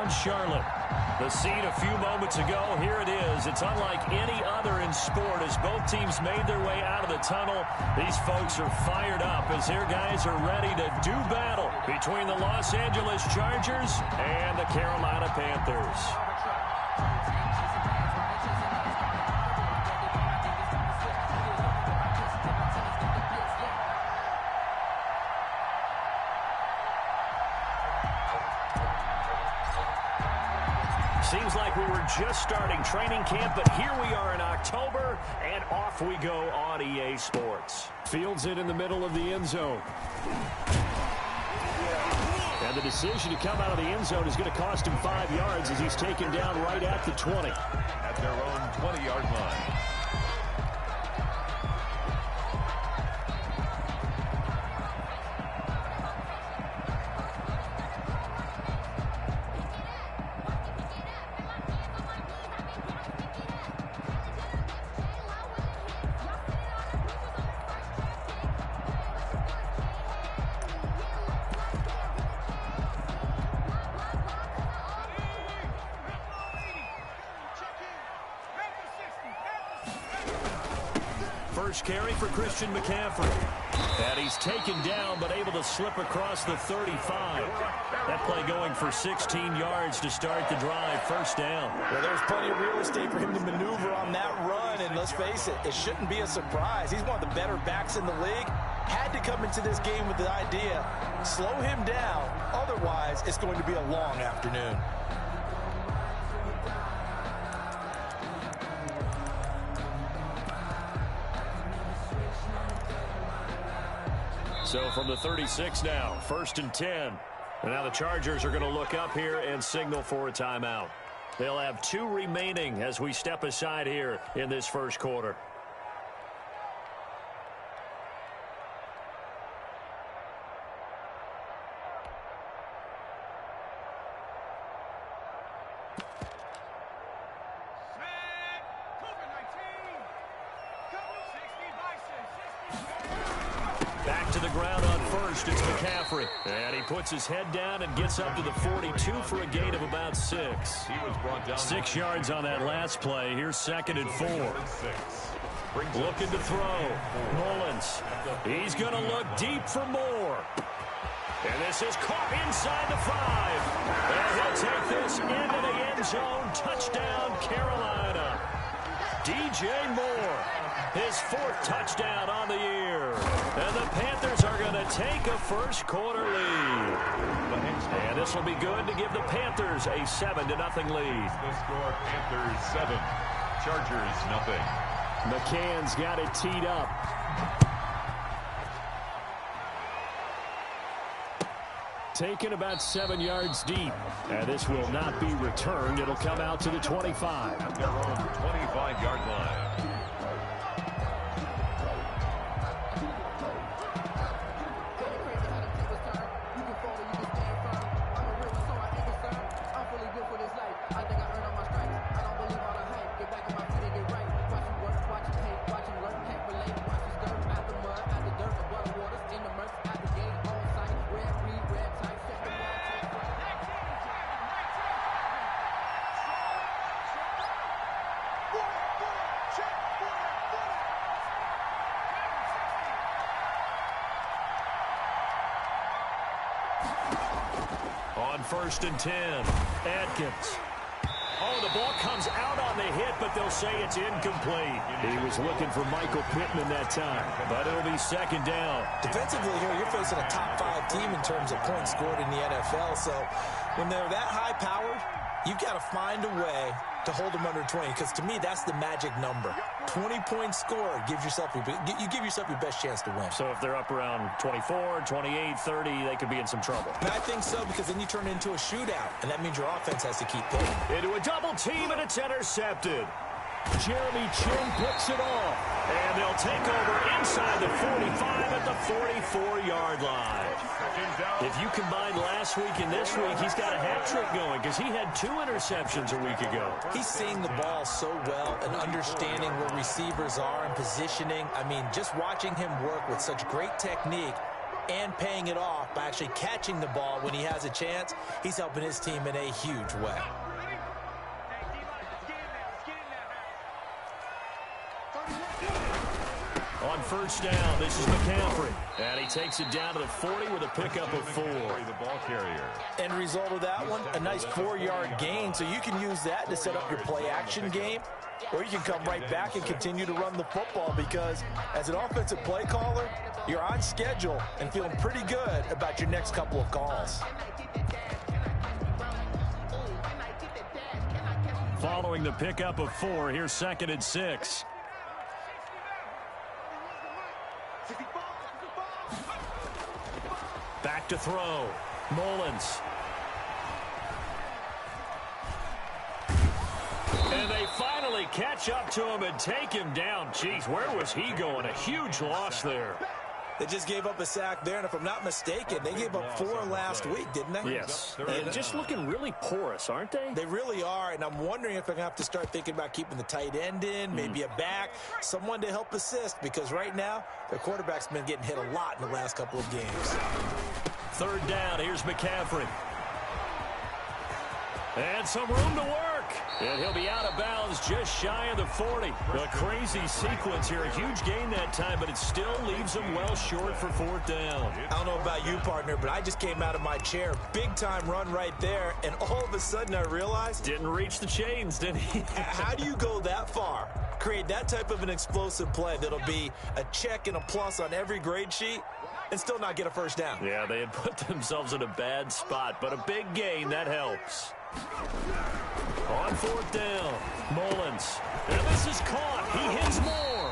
around Charlotte. The scene a few moments ago, here it is. It's unlike any other in sport as both teams made their way out of the tunnel. These folks are fired up as their guys are ready to do battle between the Los Angeles Chargers and the Carolina Panthers. Seems like we were just starting training camp, but here we are in October, and off we go on EA Sports. Fields it in the middle of the end zone. And the decision to come out of the end zone is going to cost him 5 yards as he's taken down right at the 20. At their own 20-yard line. First carry for Christian McCaffrey. And he's taken down, but able to slip across the 35. That play going for 16 yards to start the drive. First down. Well, there's plenty of real estate for him to maneuver on that run. And let's face it, it shouldn't be a surprise. He's one of the better backs in the league. Had to come into this game with the idea, slow him down. Otherwise, it's going to be a long afternoon. So from the 36 now, 1st and 10. And now the Chargers are going to look up here and signal for a timeout. They'll have 2 remaining as we step aside here in this first quarter. Back to the ground on first, it's McCaffrey. And he puts his head down and gets up to the 42 for a gain of about 6. He was brought down 6 yards on that last play. Here's 2nd and 4. Looking to throw. Mullins. He's going to look deep for more. And this is caught inside the 5. And he'll take this into the end zone. Touchdown, Carolina. DJ Moore. His 4th touchdown on the year. And the Panthers are going to take a first quarter lead. And this will be good to give the Panthers a 7-0 lead. The score, Panthers 7, Chargers nothing. McCann's got it teed up. Taken about 7 yards deep. And this will not be returned. It'll come out to the 25. At their own 25-yard line. On 1st and 10, Atkins. Oh, the ball comes out on the hit, but they'll say it's incomplete. He was looking for Michael Pittman that time, but it'll be 2nd down. Defensively here, you're facing a top 5 team in terms of points scored in the NFL. So when they're that high-powered, you've got to find a way to hold them under 20, because to me, that's the magic number. 20-point score gives yourself you give yourself your best chance to win. So if they're up around 24, 28, 30, they could be in some trouble. And I think so, because then you turn it into a shootout, and that means your offense has to keep playing. Into a double team, and it's intercepted. Jeremy Chin picks it off. And they'll take over inside the 45 at the 44-yard line. If you combine last week and this week, he's got a hat trick going because he had 2 interceptions a week ago. He's seeing the ball so well and understanding where receivers are and positioning. I mean, just watching him work with such great technique, and paying it off by actually catching the ball when he has a chance. He's helping his team in a huge way. On first down, this is McCaffrey. And he takes it down to the 40 with a pickup of 4. The ball carrier. End result of that one, a nice 4-yard gain. So you can use that to set up your play-action game, or you can come right back and continue to run the football, because as an offensive play caller, you're on schedule and feeling pretty good about your next couple of calls. Following the pickup of 4, here's 2nd and 6. Back to throw. Mullins. And they finally catch up to him and take him down. Jeez, where was he going? A huge loss there. They just gave up a sack there, and if I'm not mistaken, they gave up 4 last week, didn't they? Yes. And just looking really porous, aren't they? They really are, and I'm wondering if I'm going to have to start thinking about keeping the tight end in, maybe a back, someone to help assist, because right now, their quarterback's been getting hit a lot in the last couple of games. 3rd down, here's McCaffrey. And some room to work. And he'll be out of bounds just shy of the 40. A crazy sequence here. A huge gain that time, but it still leaves him well short for 4th down. I don't know about you, partner, but I just came out of my chair. Big-time run right there, and all of a sudden I realized... Didn't reach the chains, did he? How do you go that far? Create that type of an explosive play that'll be a check and a plus on every grade sheet and still not get a first down. Yeah, they had put themselves in a bad spot, but a big gain, that helps. On 4th down, Mullins. And this is caught. He hits more.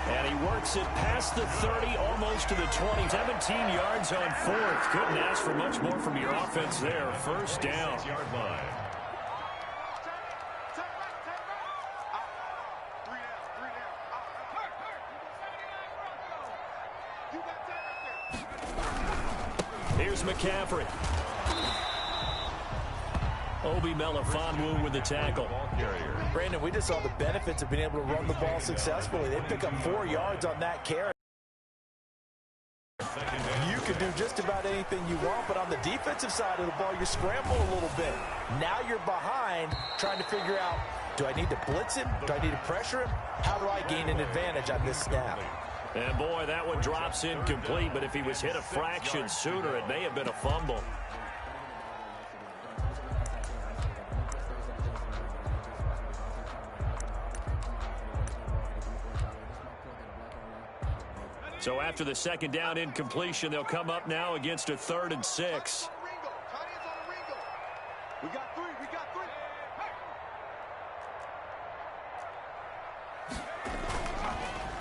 And he works it past the 30, almost to the 20. 17 yards on 4th. Couldn't ask for much more from your offense there. First down. 6-yard line. Here's McCaffrey. Obi Melifonwu with the tackle. Brandon, we just saw the benefits of being able to run the ball successfully. They pick up 4 yards on that carry. You can do just about anything you want, but on the defensive side of the ball, you're scrambling a little bit. Now you're behind, trying to figure out, do I need to blitz him? Do I need to pressure him? How do I gain an advantage on this snap? And boy, that one drops incomplete, but if he was hit a fraction sooner, it may have been a fumble. So after the 2nd down incompletion, they'll come up now against a 3rd and 6. We got 3.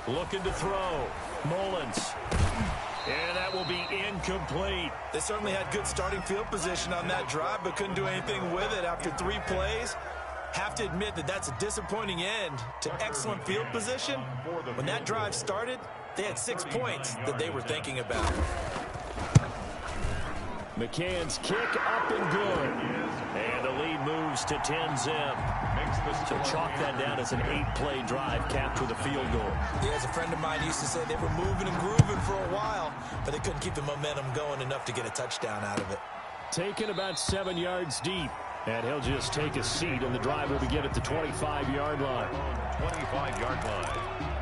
Looking to throw. Mullins. And that will be incomplete. They certainly had good starting field position on that drive, but couldn't do anything with it after 3 plays. Have to admit that that's a disappointing end to excellent field position. When that drive started, they had 6 points that they were thinking about. McCann's kick up and good. And the lead moves to 10-zip. So chalk that down as an 8-play drive capped with a field goal. Yeah, as a friend of mine used to say, they were moving and grooving for a while, but they couldn't keep the momentum going enough to get a touchdown out of it. Taken about 7 yards deep. And he'll just take a seat, and the drive will begin at the 25-yard line. 25-yard line.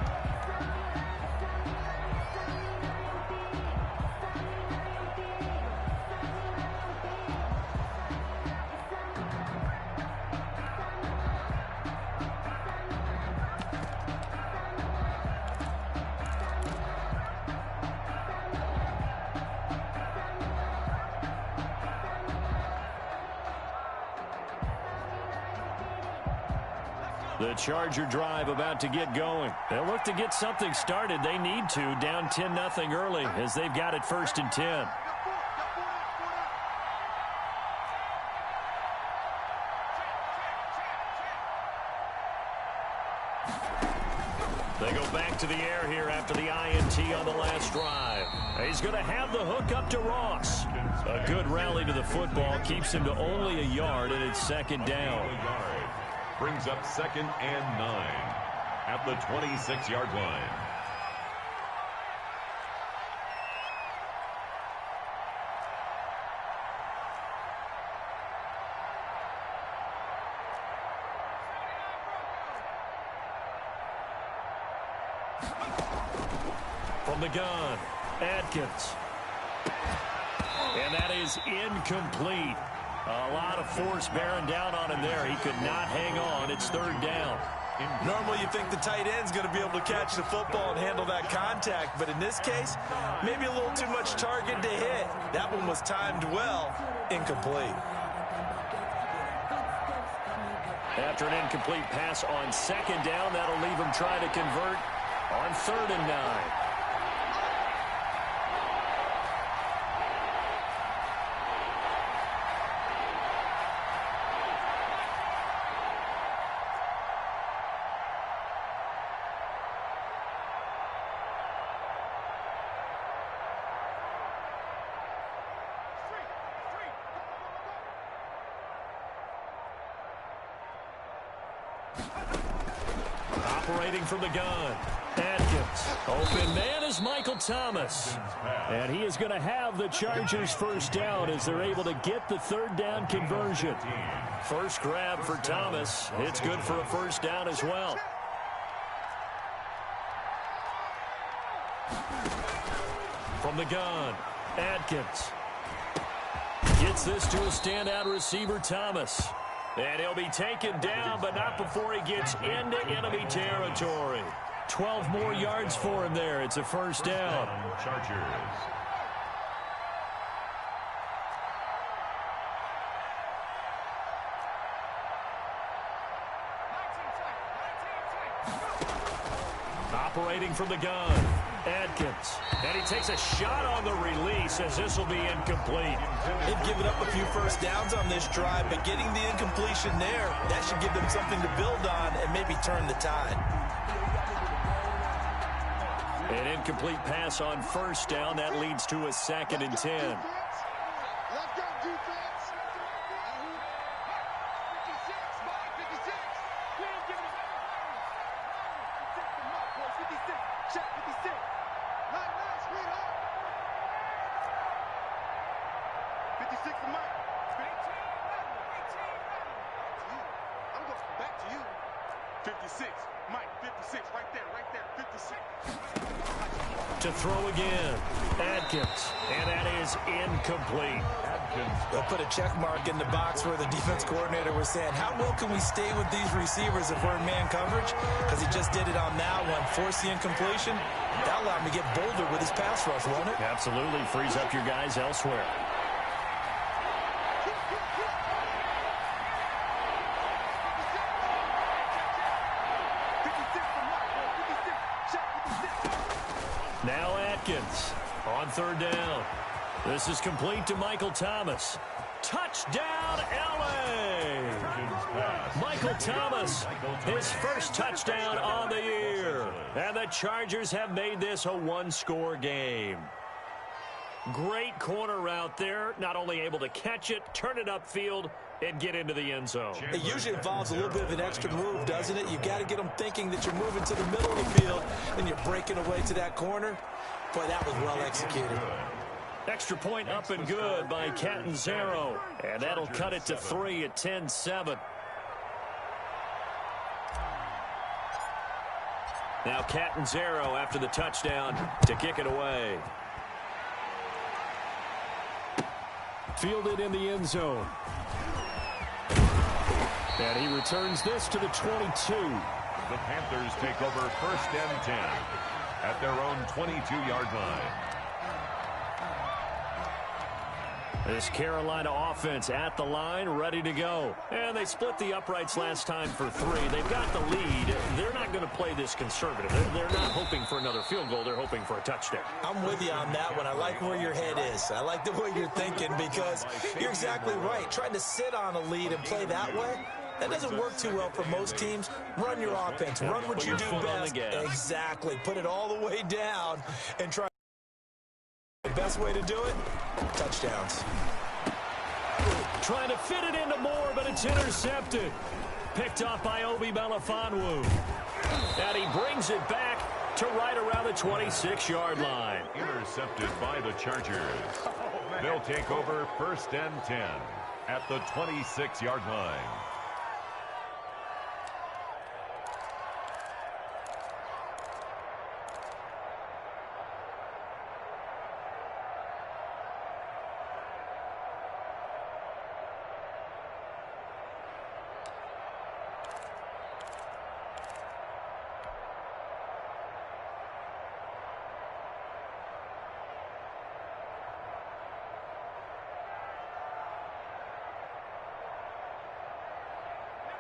The Charger drive about to get going. They'll look to get something started. They need to, down 10-0 early as they've got it 1st and 10. They go back to the air here after the INT on the last drive. He's going to have the hook up to Ross. A good rally to the football keeps him to only a yard, and it's 2nd down. Brings up 2nd and 9 at the 26-yard line. From the gun, Atkins. And that is incomplete. A lot of force bearing down on him there. He could not hang on. It's third down. Normally you think the tight end's going to be able to catch the football and handle that contact, but in this case, maybe a little too much target to hit. That one was timed well. Incomplete. After an incomplete pass on second down, that'll leave him trying to convert on 3rd and 9. Operating from the gun, Atkins. Open man is Michael Thomas. And he is going to have the Chargers first down as they're able to get the 3rd down conversion. First grab for Thomas. It's good for a first down as well. From the gun, Atkins. Gets this to a standout receiver, Thomas. And he'll be taken down, but not before he gets into enemy territory. 12 more yards for him there. It's a first down. Chargers. Operating from the gun, Atkins. And he takes a shot on the release as this will be incomplete. They've given up a few first downs on this drive, but getting the incompletion there, that should give them something to build on and maybe turn the tide. An incomplete pass on first down. That leads to a 2nd and 10. To throw again, Atkins, and that is incomplete. They'll put a check mark in the box where the defense coordinator was saying, how well can we stay with these receivers if we're in man coverage? Because he just did it on that one, force the incompletion. That allowed him to get bolder with his pass rush, won't it? Absolutely, frees up your guys elsewhere. Now Atkins on 3rd down. This is complete to Michael Thomas. Touchdown, L.A. Michael Thomas, his first touchdown on the year. And the Chargers have made this a one-score game. Great corner route there. Not only able to catch it, turn it upfield, and get into the end zone. It usually involves a little bit of an extra move, doesn't it? You've got to get them thinking that you're moving to the middle of the field and you're breaking away to that corner. Boy, that was well executed. Extra point up and good by Catanzaro. And that'll cut it to 3 at 10-7. Now Catanzaro after the touchdown to kick it away. Fielded in the end zone. And he returns this to the 22. The Panthers take over 1st and 10 at their own 22-yard line. This Carolina offense at the line, ready to go. And they split the uprights last time for 3. They've got the lead. They're not going to play this conservative. They're not hoping for another field goal. They're hoping for a touchdown. I'm with you on that one. I like where your head is. I like the way you're thinking because you're exactly right. Trying to sit on a lead and play that way, that doesn't work too well for most teams. Run your offense. Run what you do best. Exactly. Put it all the way down and try. The best way to do it, touchdowns. Trying to fit it into Moore, but it's intercepted. Picked off by Obi Melifonwu. And he brings it back to right around the 26-yard line. Intercepted by the Chargers. They'll take over 1st and 10 at the 26-yard line.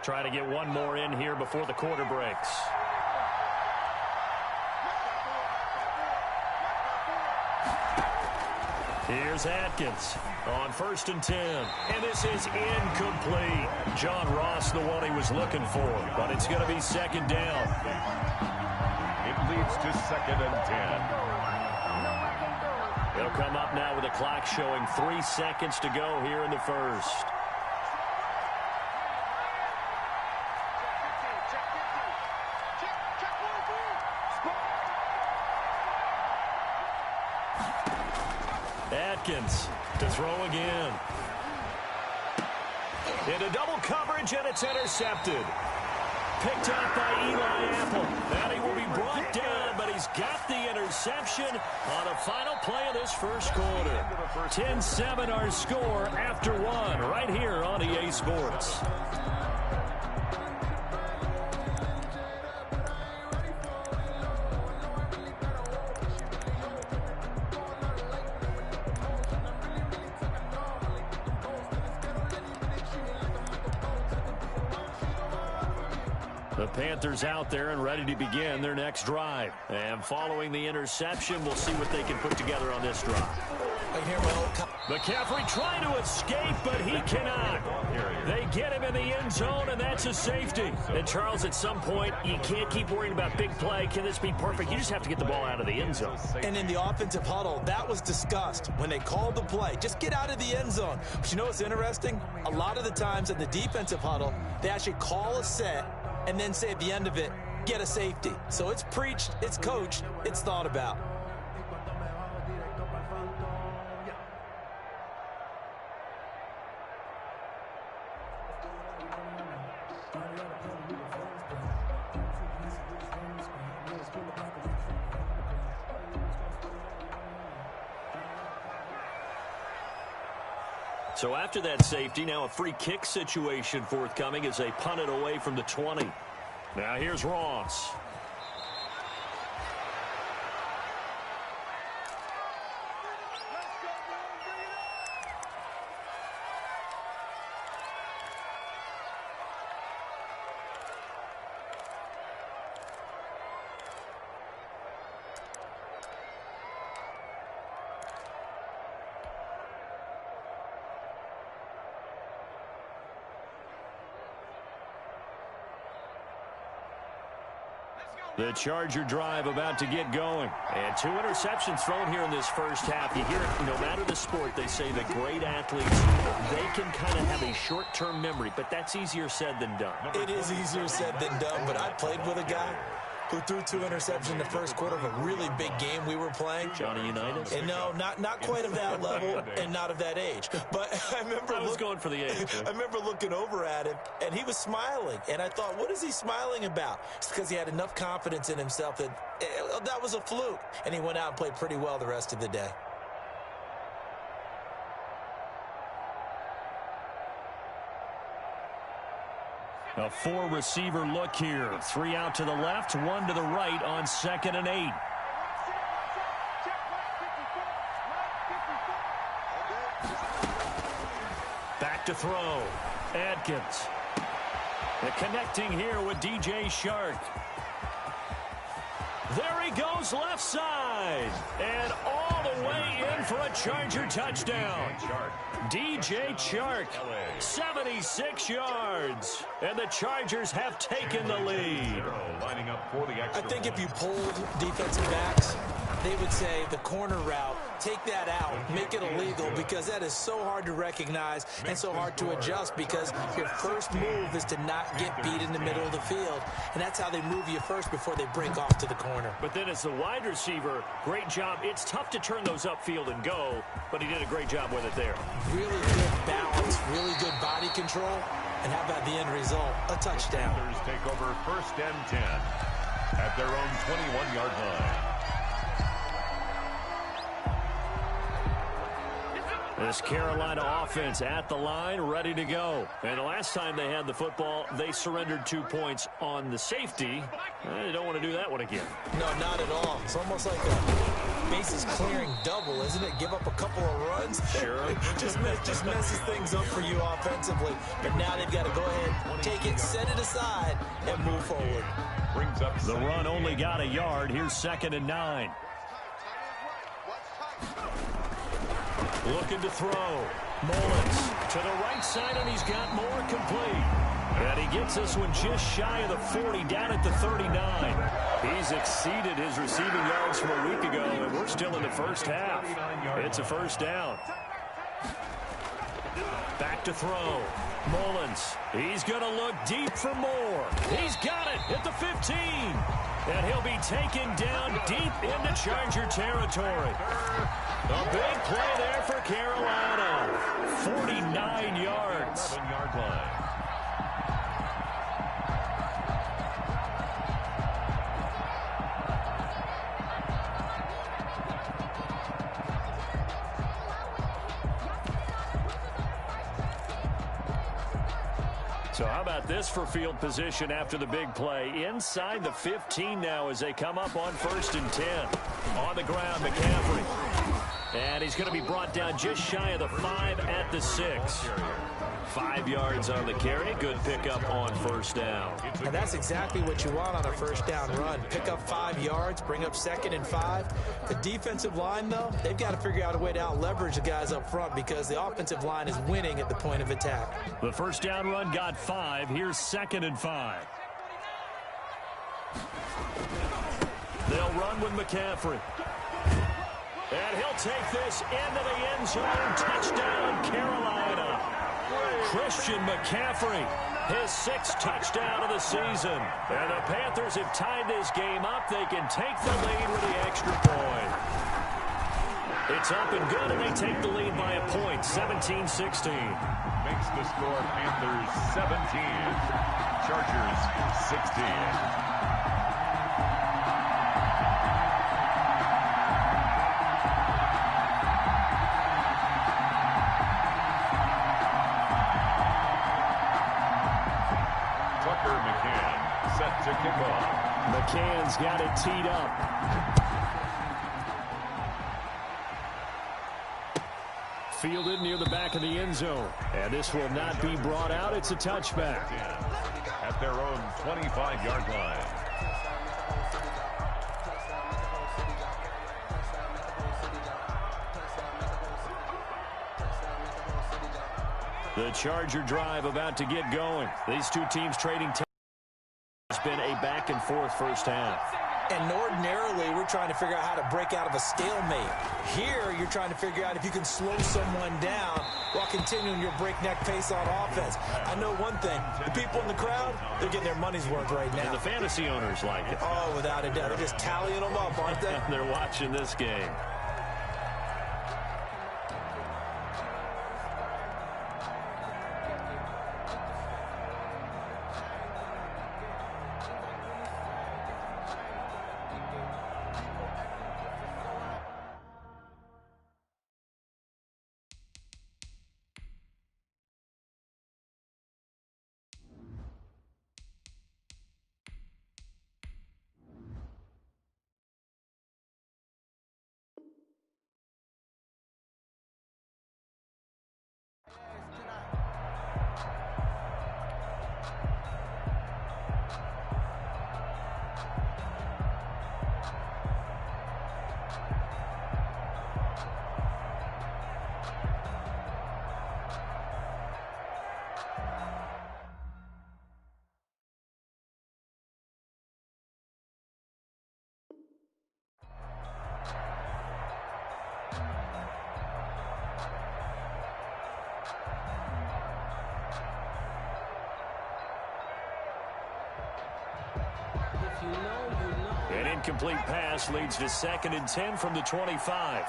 Try to get one more in here before the quarter breaks. Here's Atkins on 1st and 10. And this is incomplete. John Ross, the one he was looking for, but it's going to be 2nd down. It leads to 2nd and 10. They'll come up now with the clock showing 3 seconds to go here in the first. Atkins to throw again. Into double coverage, and it's intercepted. Picked out by Eli Apple. And he will be brought down, but he's got the interception on the final play of this first quarter. 10-7 our score after 1 right here on EA Sports. The Panthers out there and ready to begin their next drive. And following the interception, we'll see what they can put together on this drive. McCaffrey trying to escape, but he cannot. They get him in the end zone, and that's a safety. And, Charles, at some point, you can't keep worrying about big play. Can this be perfect? You just have to get the ball out of the end zone. And in the offensive huddle, that was discussed when they called the play. Just get out of the end zone. But you know what's interesting? A lot of the times in the defensive huddle, they actually call a set and then say at the end of it, get a safety. So it's preached, it's coached, it's thought about. So after that safety, now a free kick situation forthcoming as they punt it away from the 20. Now here's Ross. The Charger drive about to get going. And 2 interceptions thrown here in this first half. You hear it, no matter the sport, they say that great athletes, they can kind of have a short-term memory, but that's easier said than done. It is easier said than done, but I played with a guy who threw 2 interceptions in the first quarter of a really big game we were playing. Johnny Unitas? And no, not quite of that level and not of that age. But I was going for the age. I remember looking over at him, and he was smiling. And I thought, what is he smiling about? It's because he had enough confidence in himself that that was a fluke. And he went out and played pretty well the rest of the day. A 4-receiver look here. 3 out to the left, 1 to the right on 2nd and 8. Back to throw. Atkins. The connecting here with DJ Shark. There he goes left side. And all the way in for a Charger touchdown. DJ Chark, 76 yards. And the Chargers have taken the lead. I think if you polled defensive backs, they would say the corner route, take that out, make it illegal, because that is so hard to recognize and so hard to adjust, because your first move is to not get beat in the middle of the field. And that's how they move you first before they break off to the corner. But then as the wide receiver, great job. It's tough to turn those upfield and go, but he did a great job with it there. Really good balance, really good body control. And how about the end result? A touchdown. The Panthers take over 1st and 10 at their own 21-yard line. This Carolina offense at the line, ready to go. And the last time they had the football, they surrendered 2 points on the safety. They don't want to do that one again. No, not at all. It's almost like a bases clearing double, isn't it? Give up a couple of runs. Sure. just messes things up for you offensively. But now they've got to go ahead, take it, set it aside, and move forward. Brings up the run only got a yard. Here's 2nd and 9. Looking to throw. Mullins to the right side, and he's got more complete. And he gets this one just shy of the 40, down at the 39. He's exceeded his receiving yards from a week ago, and we're still in the first half. It's a first down. Back to throw. Mullins. He's going to look deep for more. He's got it at the 15. And he'll be taken down deep into Charger territory. A big play there for Carolina. 49 yards. 7-yard line. So how about this for field position after the big play? Inside the 15 now as they come up on 1st and 10. On the ground, McCaffrey. And he's going to be brought down just shy of the 5 at the 6. 5 yards on the carry. Good pickup on 1st down. And that's exactly what you want on a 1st down run. Pick up 5 yards, bring up 2nd and 5. The defensive line, though, they've got to figure out a way to out-leverage the guys up front because the offensive line is winning at the point of attack. The 1st down run got 5. Here's 2nd and 5. They'll run with McCaffrey. And he'll take this into the end zone. Touchdown, Carolina. Christian McCaffrey, his 6th touchdown of the season. And the Panthers have tied this game up. They can take the lead with the extra point. It's up and good, and they take the lead by a point, 17-16. Makes the score Panthers 17, Chargers 16. Set to kick off. McCann's got it teed up. Fielded near the back of the end zone. And this will not be brought out. It's a touchback. At their own 25-yard line. The Charger drive about to get going. These two teams trading. It's been a back-and-forth 1st half. And ordinarily, we're trying to figure out how to break out of a stalemate. Here, you're trying to figure out if you can slow someone down while continuing your breakneck pace on offense. I know one thing. The people in the crowd, they're getting their money's worth right now. And the fantasy owners like it. Oh, without a doubt. They're just tallying them up, aren't they? They're watching this game. An incomplete pass leads to 2nd and 10 from the 25.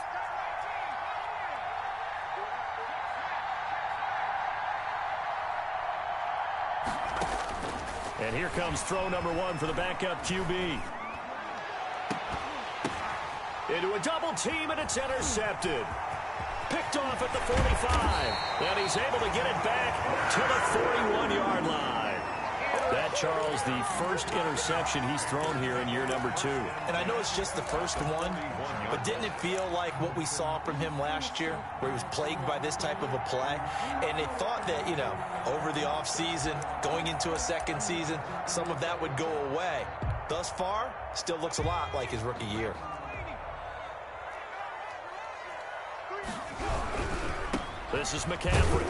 And here comes throw number 1 for the backup QB. Into a double team, and it's intercepted. Picked off at the 45. And he's able to get it back to the 41-yard line. That Charles, the first interception he's thrown here in year number 2. And I know it's just the first one, but didn't it feel like what we saw from him last year, where he was plagued by this type of a play? And they thought that, you know, over the offseason, going into a second season, some of that would go away. Thus far, still looks a lot like his rookie year. This is McCaffrey.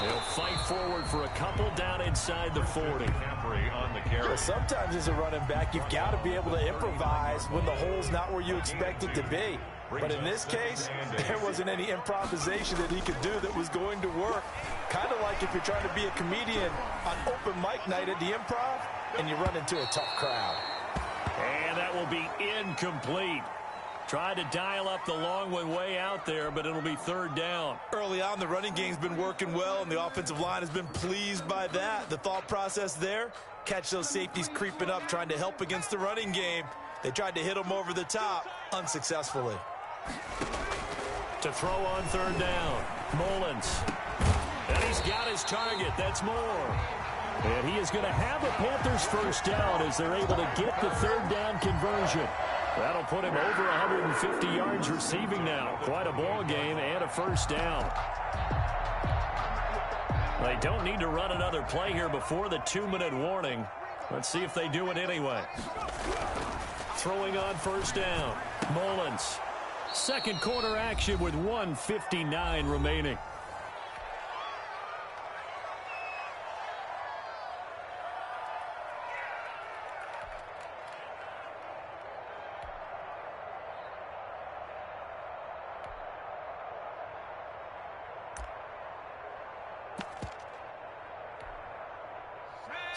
He'll fight forward for a couple down inside the 40. McCaffrey on the carry. Well, sometimes as a running back, you've got to be able to improvise when the hole's not where you expect it to be. But in this case, there wasn't any improvisation that he could do that was going to work. Kind of like if you're trying to be a comedian on open mic night at the Improv and you run into a tough crowd. And that will be incomplete. Tried to dial up the long one way out there, but it'll be third down. Early on, the running game's been working well, and the offensive line has been pleased by that. The thought process there, catch those safeties creeping up, trying to help against the running game. They tried to hit them over the top, unsuccessfully. To throw on third down, Mullins. And he's got his target. That's Moore. And he is going to have a Panthers first down as they're able to get the third down conversion. That'll put him over 150 yards receiving now. Quite a ball game and a first down. They don't need to run another play here before the 2-minute warning. Let's see if they do it anyway. Throwing on first down, Mullins. Second quarter action with 1:59 remaining.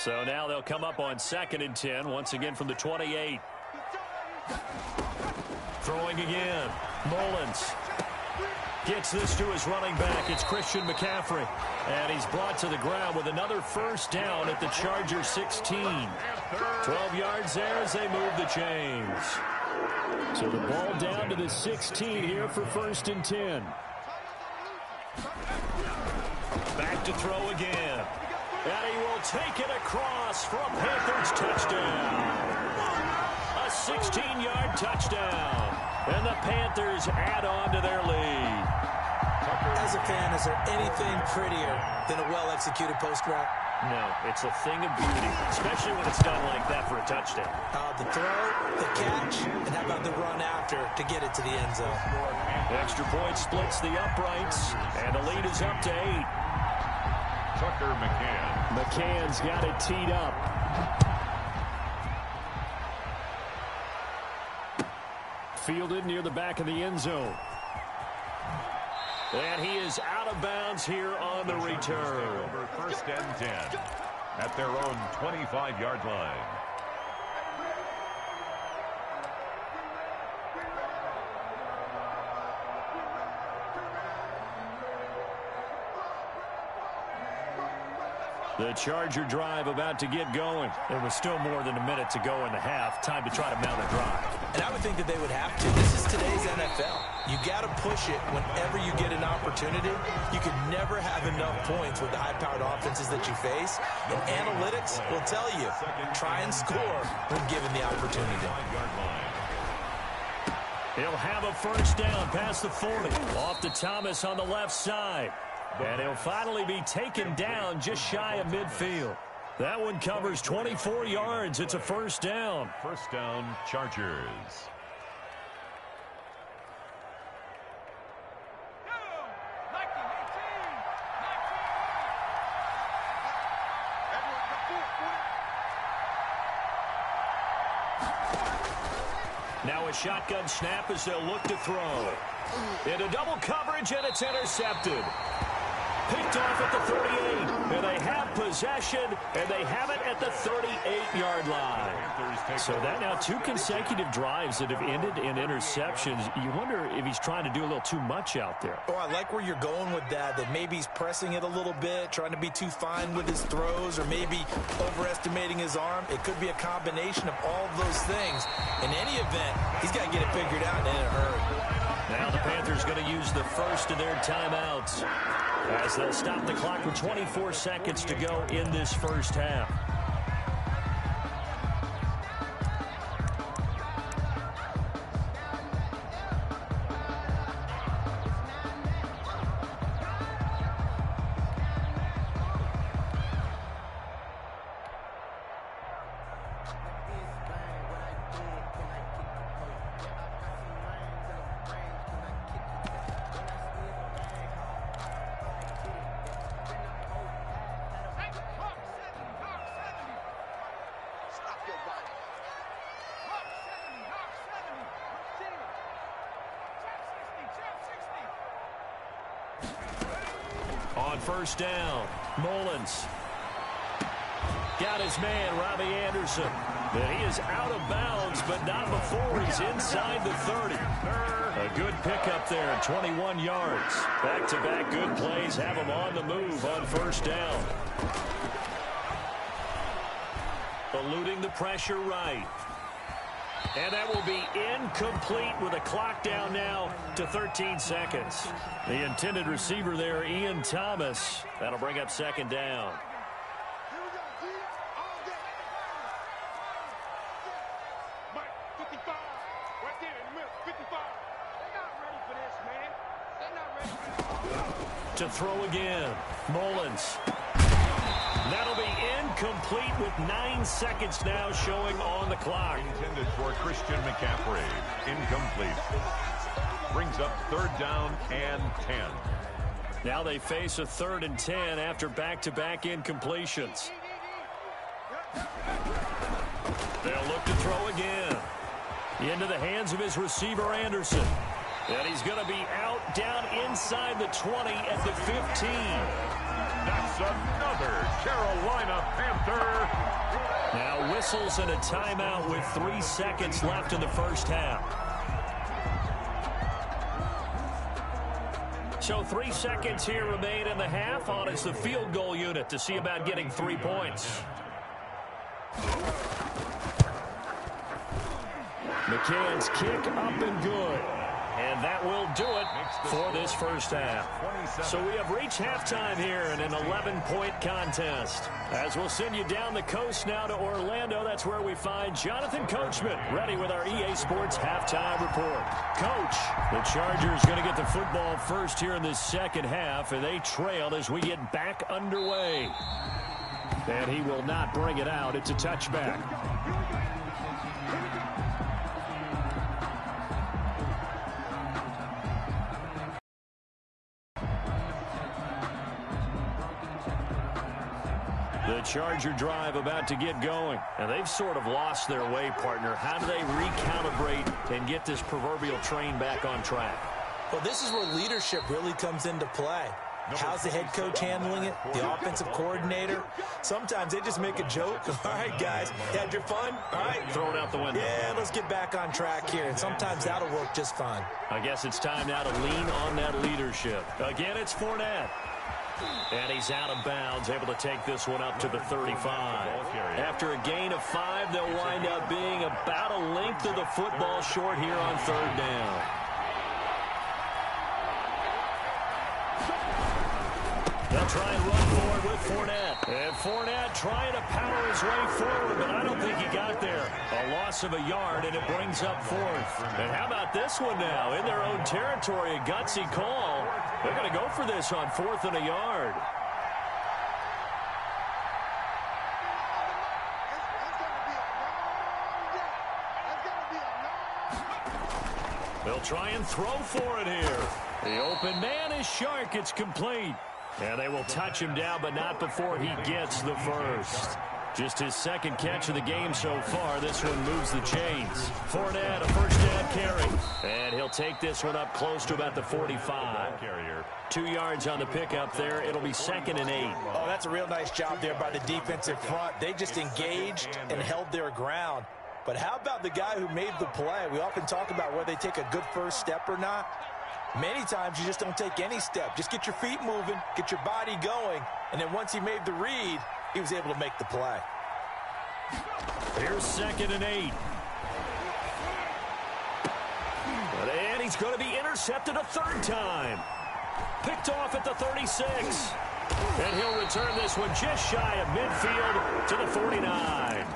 So now they'll come up on 2nd and 10, once again from the 28. Throwing again. Mullins gets this to his running back. It's Christian McCaffrey. And he's brought to the ground with another first down at the Chargers 16. 12 yards there as they move the chains. So the ball down to the 16 here for 1st and 10. Back to throw again. And he will take it across for a Panthers touchdown. A 16-yard touchdown. And the Panthers add on to their lead. As a fan, is there anything prettier than a well-executed post route? No, it's a thing of beauty, especially when it's done like that for a touchdown. The throw, the catch, and how about the run after to get it to the end zone? Extra point splits the uprights, and the lead is up to 8. Tucker McCann. McCann's got it teed up. Fielded near the back of the end zone. And he is out of bounds here on the return. Over 1st and 10 at their own 25-yard line. The Charger drive about to get going. There was still more than a minute to go in the half. Time to try to mount a drive. And I would think that they would have to. This is today's NFL. You got to push it whenever you get an opportunity. You can never have enough points with the high-powered offenses that you face. And analytics will tell you, try and score when given the opportunity. He'll have a first down past the 40. Off to Thomas on the left side. And he'll finally be taken down just shy of midfield. That one covers 24 yards. It's a first down. First down, Chargers. Now a shotgun snap as they'll look to throw. Into double coverage, and it's intercepted. Picked off at the 38, and they have possession, and they have it at the 38-yard line. So that now 2 consecutive drives that have ended in interceptions. You wonder if he's trying to do a little too much out there. Oh, I like where you're going with that maybe he's pressing it a little bit, trying to be too fine with his throws, or maybe overestimating his arm. It could be a combination of all of those things. In any event, he's got to get it figured out in a hurry. Now the Panthers going to use the first of their timeouts as they'll stop the clock with 24 seconds to go in this first half. On first down, Mullins. Got his man, Robbie Anderson. But he is out of bounds, but not before he's inside the 30. A good pickup there, 21 yards. Back-to-back good plays have him on the move on first down. Eluding the pressure right. And that will be incomplete with a clock down now to 13 seconds. The intended receiver there, Ian Thomas. That'll bring up second down. To throw again, Mullins. That'll be incomplete with 9 seconds now showing on the clock. Intended for Christian McCaffrey. Incomplete. Brings up third down and 10. Now they face a 3rd and 10 after back-to-back incompletions. They'll look to throw again. Into the hands of his receiver, Anderson. And he's going to be out down inside the 20 at the 15. That's another Carolina Panther. Now whistles and a timeout with 3 seconds left in the first half. So 3 seconds here remain in the half on as the field goal unit to see about getting 3 points. McCann's kick up and good. And that will do it for this first half. So we have reached halftime here in an 11-point contest. As we'll send you down the coast now to Orlando, that's where we find Jonathan Coachman ready with our EA Sports halftime report. Coach, the Chargers going to get the football first here in this second half, and they trail as we get back underway. And he will not bring it out. It's a touchback. The Charger drive about to get going. And they've sort of lost their way, partner. How do they recalibrate and get this proverbial train back on track? Well, this is where leadership really comes into play. How's the head coach handling it? The offensive coordinator? Sometimes they just make a joke. All right, guys, had your fun? All right. Throw it out the window. Yeah, let's get back on track here. And sometimes that'll work just fine. I guess it's time now to lean on that leadership. Again, it's Fournette. And he's out of bounds, able to take this one up to the 35. After a gain of 5, they'll wind up being about a length of the football short here on third down. They'll try and run forward with Fournette. And Fournette trying to power his way forward, but I don't think he got there. A loss of a yard, and it brings up 4th. And how about this one now? In their own territory, a gutsy call. They're going to go for this on 4th and a yard. They'll try and throw for it here. The open man is Shark. It's complete. And they will touch him down, but not before he gets the first. Just his second catch of the game so far. This one moves the chains. Fournette, a first down carry. And he'll take this one up close to about the 45. 2 yards on the pickup there. It'll be 2nd and 8. Oh, that's a real nice job there by the defensive front. They just engaged and held their ground. But how about the guy who made the play? We often talk about whether they take a good first step or not. Many times you just don't take any step. Just get your feet moving, get your body going, and then once he made the read, he was able to make the play. Here's 2nd and 8. And he's going to be intercepted a 3rd time. Picked off at the 36. And he'll return this one just shy of midfield to the 49.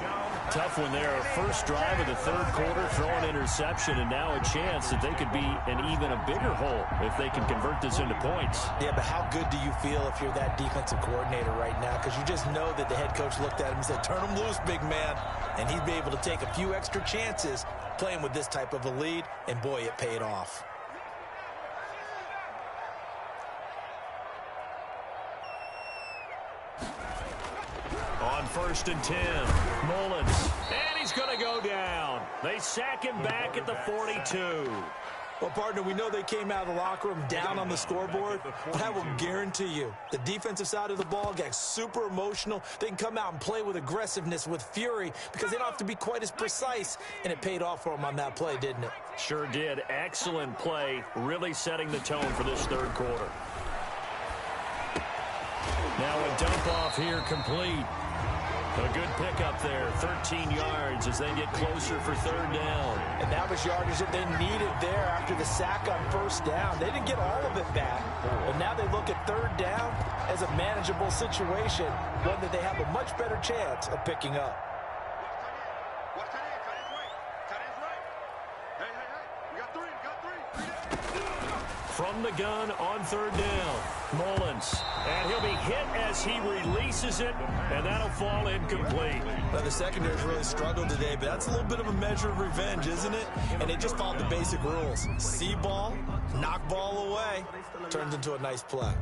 Tough one there. First drive of the 3rd quarter, throwing interception, and now a chance that they could be in even a bigger hole if they can convert this into points. Yeah, but how good do you feel if you're that defensive coordinator right now? Because you just know that the head coach looked at him and said, turn him loose, big man. And he'd be able to take a few extra chances playing with this type of a lead, and boy, it paid off. On 1st and 10, Mullins. And he's going to go down. They sack him back at the 42. Well, partner, we know they came out of the locker room down on the scoreboard, but I will guarantee you the defensive side of the ball got super emotional. They can come out and play with aggressiveness, with fury, because they don't have to be quite as precise, and it paid off for them on that play, didn't it? Sure did. Excellent play, really setting the tone for this third quarter. Now a dump off here complete. A good pickup there, 13 yards as they get closer for third down. And that was yardage that they needed there after the sack on first down. They didn't get all of it back, but now they look at third down as a manageable situation, one that they have a much better chance of picking up. From the gun on third down, Mullins. And he'll be hit as he releases it, and that'll fall incomplete. Well, the secondary's really struggled today, but that's a little bit of a measure of revenge, isn't it? And they just followed the basic rules. See ball, knock ball away, turns into a nice play.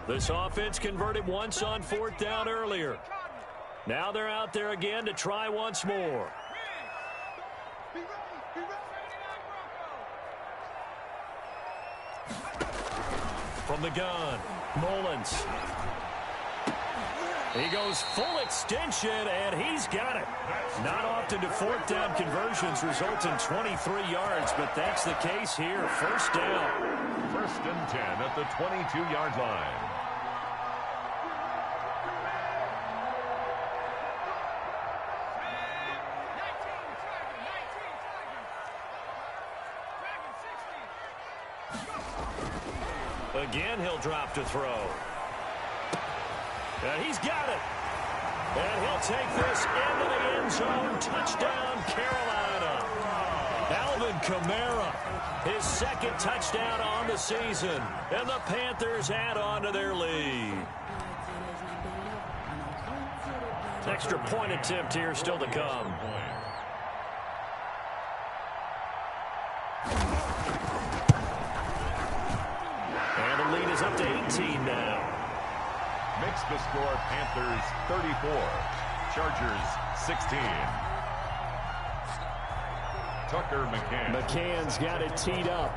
This offense converted once on fourth down earlier. Now they're out there again to try once more. From the gun, Mullins. He goes full extension, and he's got it. Not often do fourth down conversions result in 23 yards, but that's the case here. First down. 1st and 10 at the 22-yard line. Again, he'll drop to throw. And he's got it. And he'll take this into the end zone. Touchdown, Carolina. Alvin Kamara, his second touchdown on the season. And the Panthers add on to their lead. Extra point attempt here still to come. Lead is up to 18 now. Makes the score Panthers 34, Chargers 16. Tucker McCann. McCann's got it teed up.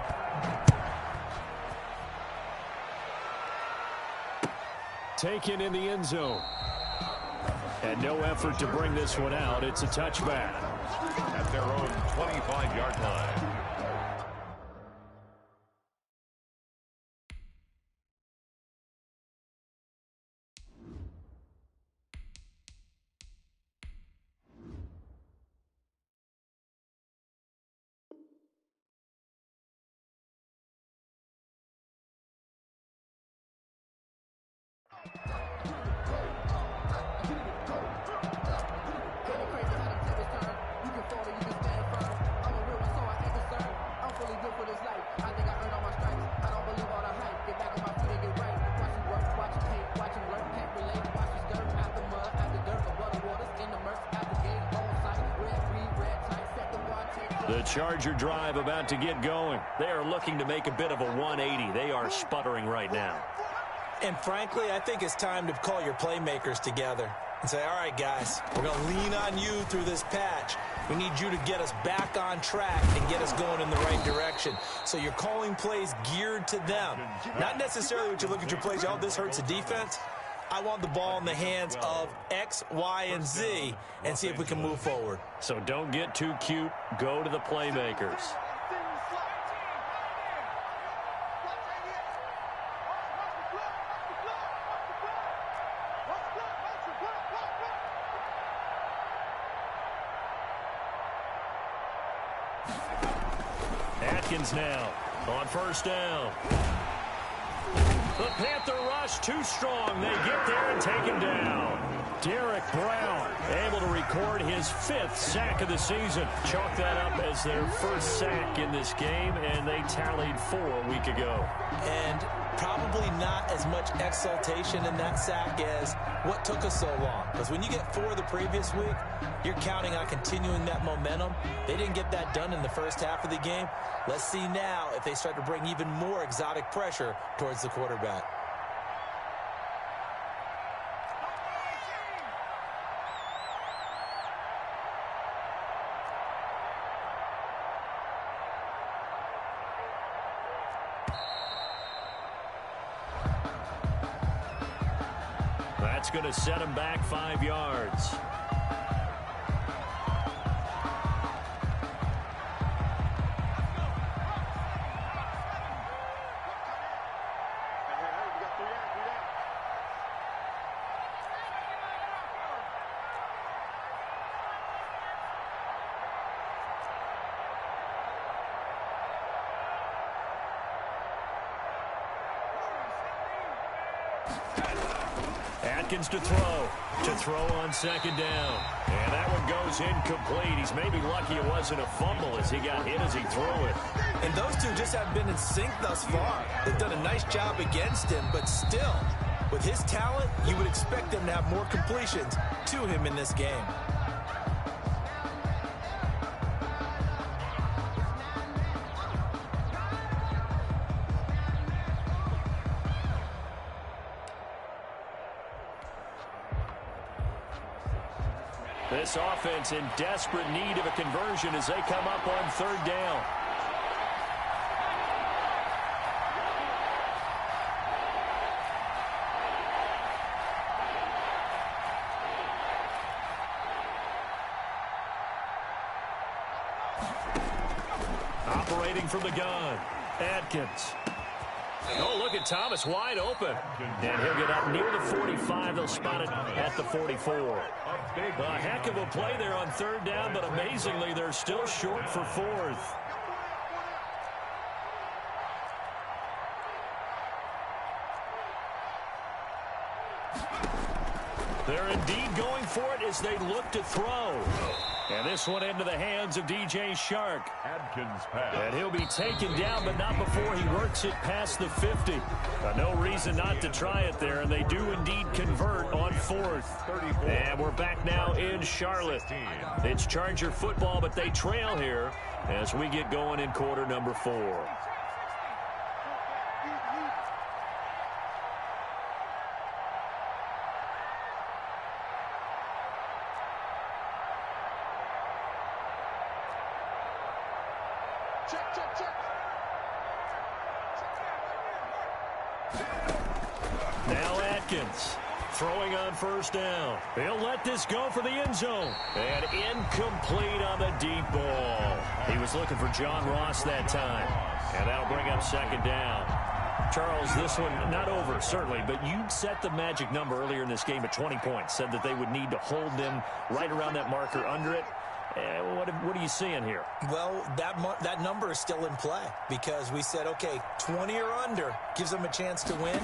Taken in the end zone. And no effort to bring this one out. It's a touchback. At their own 25-yard line. The Charger drive about to get going. They are looking to make a bit of a 180. They are sputtering right now. And frankly, I think it's time to call your playmakers together and say, all right, guys, we're going to lean on you through this patch. We need you to get us back on track and get us going in the right direction. So you're calling plays geared to them. Not necessarily what you look at your plays, oh, this hurts the defense. I want the ball in the hands of X, Y, and Z and see if we can move forward. So don't get too cute. Go to the playmakers. Atkins now on first down. The Panther rush too strong. They get there and take him down. Derek Brown able to record his 5th sack of the season. Chalk that up as their first sack in this game, and they tallied 4 a week ago. And probably not as much exultation in that sack as what took us so long. Because when you get 4 the previous week, you're counting on continuing that momentum. They didn't get that done in the first half of the game. Let's see now if they start to bring even more exotic pressure towards the quarterback. That's going to set him back 5 yards. Atkins to throw on second down. And that one goes incomplete. He's maybe lucky it wasn't a fumble as he got hit as he threw it. And those two just haven't been in sync thus far. They've done a nice job against him, but still, with his talent, you would expect them to have more completions to him in this game. This offense in desperate need of a conversion as they come up on third down. Operating from the gun, Atkins. Oh, look at Thomas wide open. And he'll get up near the 45. They'll spot it at the 44. A heck of a play there on third down, but amazingly, they're still short for fourth. They're indeed going for it as they look to throw. And this one into the hands of DJ Shark. Adkins pass. And he'll be taken down, but not before he works it past the 50. No reason not to try it there, and they do indeed convert on fourth. 34. And we're back now in Charlotte. It's Charger football, but they trail here as we get going in quarter number 4. Now Atkins throwing on first down. He'll let this go for the end zone. And incomplete on the deep ball. He was looking for John Ross that time. And that'll bring up second down. Charles, this one not over, certainly, but you set the magic number earlier in this game at 20 points. Said that they would need to hold them right around that marker under it. What are you seeing here? Well, that number is still in play because we said, okay, 20 or under gives them a chance to win.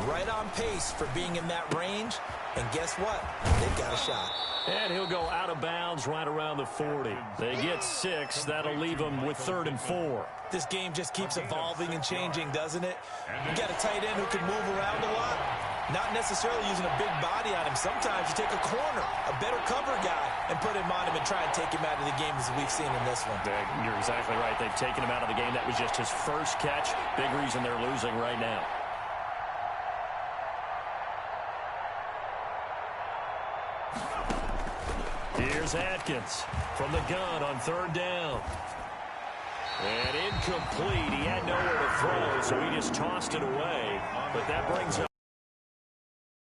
Right on pace for being in that range. And guess what? They've got a shot. And he'll go out of bounds right around the 40. They get 6. That'll leave them with 3rd and 4. This game just keeps evolving and changing, doesn't it? You got a tight end who can move around a lot. Not necessarily using a big body on him. Sometimes you take a corner, a better cover guy, and put him on him and try and take him out of the game as we've seen in this one. You're exactly right. They've taken him out of the game. That was just his first catch. Big reason they're losing right now. Here's Atkins from the gun on third down. And incomplete. He had nowhere to throw, so he just tossed it away. But that brings up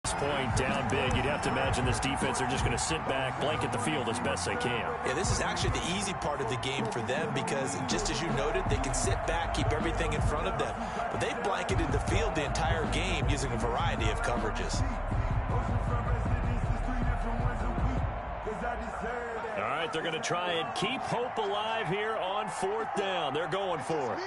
this point down big. You'd have to imagine this defense, they're just going to sit back, blanket the field as best they can. Yeah, this is actually the easy part of the game for them because just as you noted, they can sit back, keep everything in front of them. But they've blanketed the field the entire game using a variety of coverages. All right, they're going to try and keep hope alive here on fourth down. They're going for it.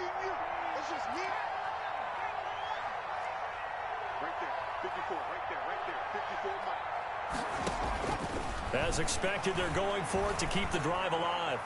As expected, they're going for it to keep the drive alive.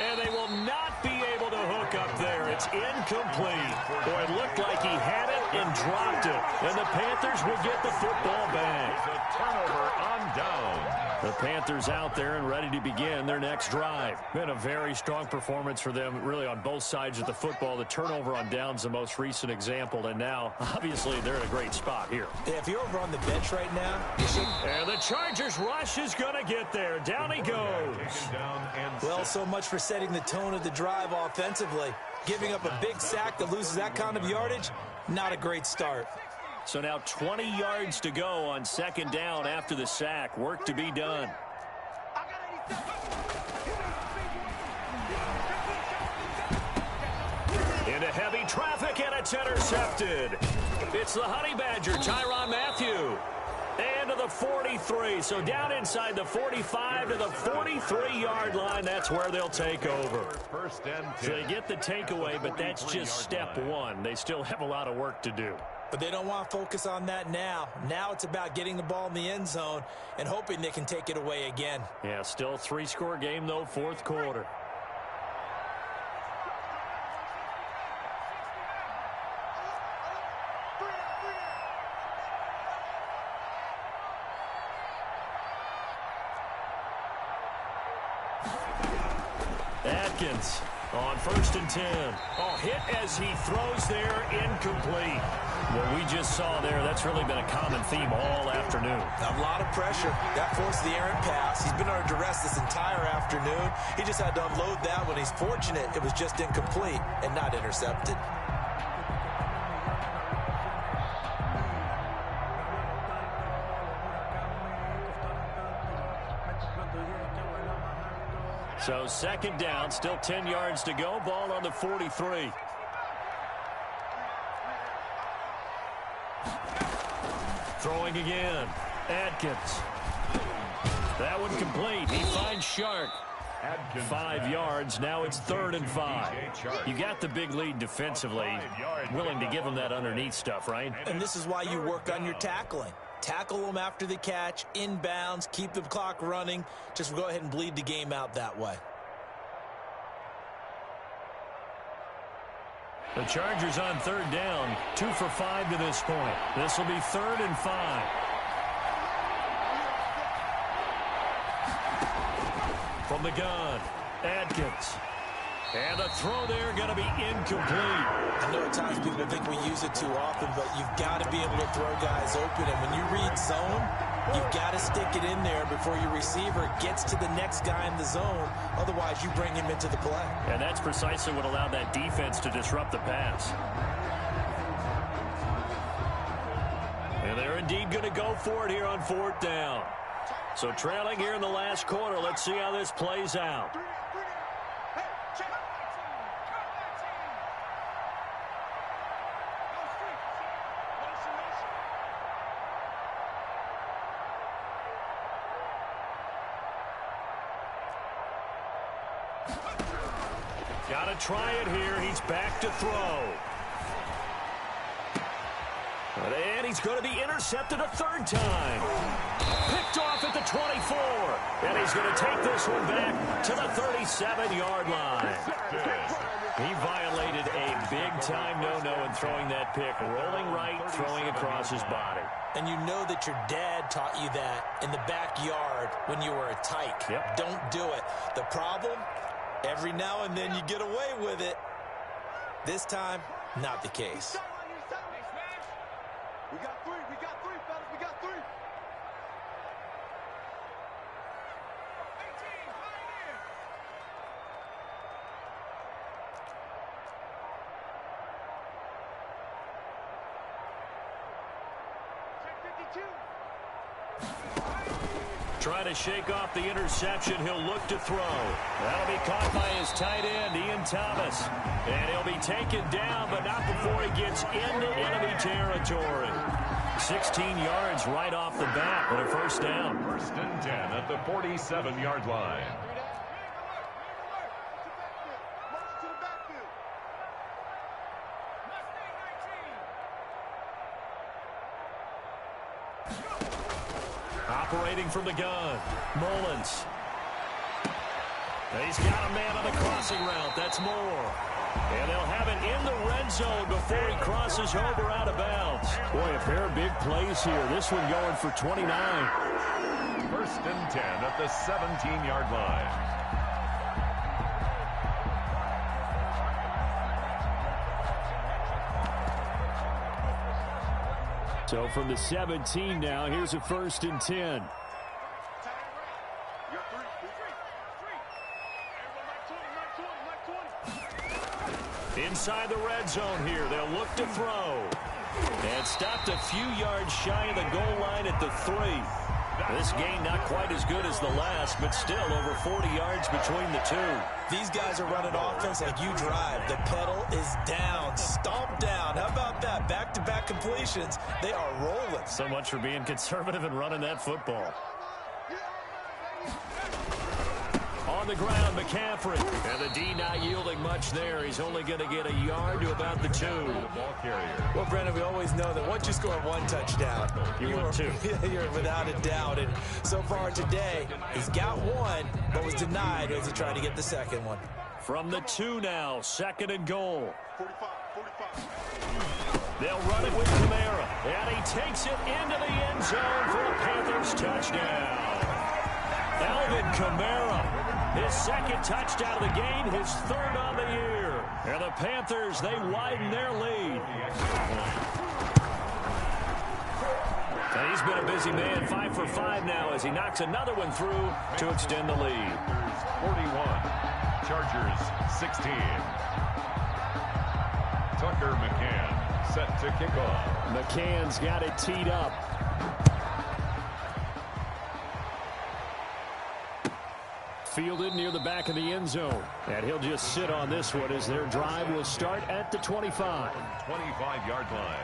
And they will not be able to hook up there. It's incomplete. Boy, it looked like he had it and dropped it. And the Panthers will get the football back. A turnover on down. The Panthers out there and ready to begin their next drive. Been a very strong performance for them, really, on both sides of the football. The turnover on down's the most recent example, and now, obviously, they're in a great spot here. Yeah, if you're over on the bench right now, you should... And the Chargers rush is going to get there. Down he goes. Well, so much for setting the tone of the drive offensively. Giving up a big sack that loses that kind of yardage, not a great start. So now 20 yards to go on second down after the sack. Work to be done. Into heavy traffic, and it's intercepted. It's the Honey Badger, Tyrann Mathieu. And to the 43. So down inside the 45 to the 43-yard line. That's where they'll take over. First and 10. So they get the takeaway, but that's just step one. They still have a lot of work to do. But they don't want to focus on that now. Now it's about getting the ball in the end zone and hoping they can take it away again. Yeah, still a 3-score game, though, fourth quarter. Atkins on first and 10. Oh, hit as he throws there, incomplete. What we just saw there, that's really been a common theme all afternoon. A lot of pressure. That forced the errant pass. He's been under duress this entire afternoon. He just had to unload that one. He's fortunate it was just incomplete and not intercepted. So second down, still 10 yards to go. Ball on the 43. Throwing again. Atkins. That one complete. He finds Shark. 5 yards. Now it's 3rd and 5. You got the big lead defensively. Willing to give him that underneath stuff, right? And this is why you work on your tackling. Tackle them after the catch, inbounds, keep the clock running. Just go ahead and bleed the game out that way. The Chargers on 3rd down, 2 for 5 to this point. This will be 3rd and 5. From the gun, Atkins. And the throw there going to be incomplete. I know at times people think we use it too often, but you've got to be able to throw guys open. And when you read zone, you've got to stick it in there before your receiver gets to the next guy in the zone. Otherwise, you bring him into the play. And that's precisely what allowed that defense to disrupt the pass. And they're indeed going to go for it here on 4th down. So trailing here in the last quarter. Let's see how this plays out. Got to try it here. He's back to throw. And he's going to be intercepted a 3rd time. Picked off at the 24. And he's going to take this one back to the 37-yard line. He violated a big-time no-no in throwing that pick. Rolling right, throwing across his body. And you know that your dad taught you that in the backyard when you were a tyke. Yep. Don't do it. The problem? Every now and then you get away with it. This time, not the case. We got three, fellas. We got 3. 18, Check 52. Trying to shake off the interception. He'll look to throw. That'll be caught by his tight end, Ian Thomas. And he'll be taken down, but not before he gets into enemy territory. 16 yards right off the bat with a 1st down. 1st and 10 at the 47-yard line. Operating from the gun, Mullins. He's got a man on the crossing route. That's Moore. And they'll have it in the red zone before he crosses over out of bounds. Boy, a pair of big plays here. This one going for 29. 1st and 10 at the 17-yard line. So from the 17 now, here's a 1st and 10. Inside the red zone here. They'll look to throw. And stopped a few yards shy of the goal line at the 3. This gain not quite as good as the last, but still over 40 yards between the two. These guys are running offense like you drive. The pedal is down, stomp down. How about that? Back-to-back completions. They are rolling. So much for being conservative and running that football. On the ground, McCaffrey. And the D not yielding much there. He's only going to get a yard to about the 2. Ball carrier. Well, Brandon, we always know that once you score one touchdown, you want 2. You're without a doubt. And so far today, he's got 1, but was denied as he tried to get the second one. From the 2 now, 2nd and goal. 45. They'll run it with Kamara. And he takes it into the end zone for a Panthers touchdown. Alvin Kamara. His 2nd touchdown of the game, his 3rd on the year. And the Panthers, they widen their lead. And he's been a busy man, 5 for 5 now as he knocks another one through to extend the lead. 41, Chargers 16. Tucker McCann set to kick off. McCann's got it teed up. Fielded near the back of the end zone. And he'll just sit on this one as their drive will start at the 25. 25-yard line.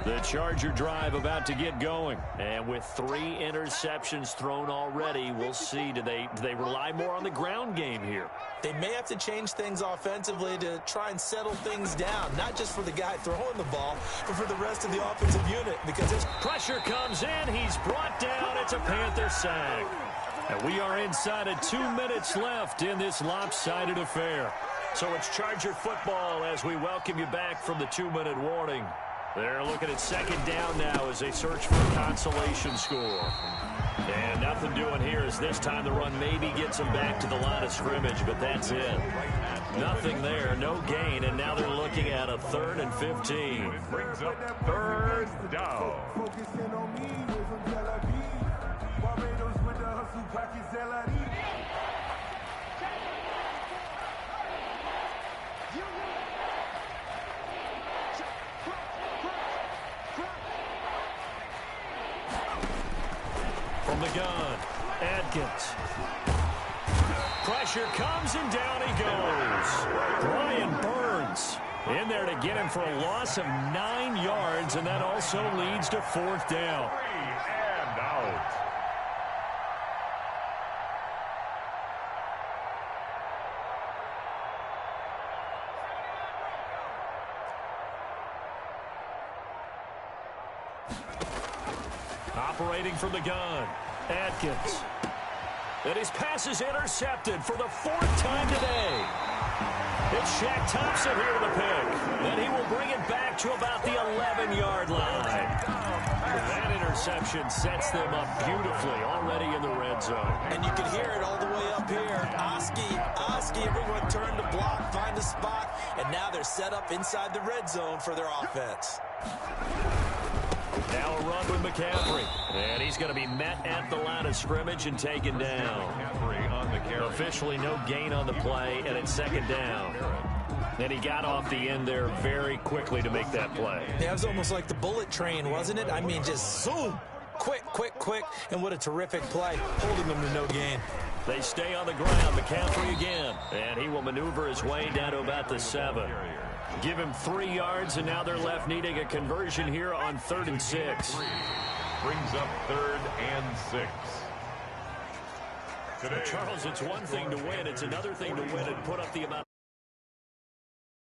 The Charger drive about to get going. And with 3 interceptions thrown already, we'll see. Do they rely more on the ground game here? They may have to change things offensively to try and settle things down, not just for the guy throwing the ball, but for the rest of the offensive unit. Because as pressure comes in, he's brought down. It's a Panther sack. And we are inside of 2 minutes left in this lopsided affair. So it's Charger football as we welcome you back from the 2-minute warning. They're looking at 2nd down now as they search for a consolation score. And nothing doing here as this time the run maybe gets them back to the line of scrimmage, but that's it. Nothing there, no gain, and now they're looking at a 3rd and 15. Brings up 3rd down. From the gun, Atkins. Pressure comes and down he goes. Brian Burns in there to get him for a loss of 9 yards, and that also leads to 4th down. 3 and out. Operating from the gun, Atkins. And his pass is intercepted for the 4th time today. It's Shaq Thompson here to the pick. Then he will bring it back to about the 11-yard line. That interception sets them up beautifully already in the red zone. And you can hear it all the way up here. Oski, everyone turned to block, find a spot, and now they're set up inside the red zone for their offense. Now a run with McCaffrey. And he's going to be met at the line of scrimmage and taken down. McCaffrey on the carry. Officially no gain on the play, and it's 2nd down. And he got off the end there very quickly to make that play. Yeah, it was almost like the bullet train, wasn't it? I mean, just zoom. Quick. And what a terrific play, holding them to no gain. They stay on the ground. McCaffrey again. And he will maneuver his way down to about the 7. Give him 3 yards, and now they're left needing a conversion here on 3rd and 6. Brings up 3rd and 6. Charles, it's one thing to win. It's another thing to win and put up the amount of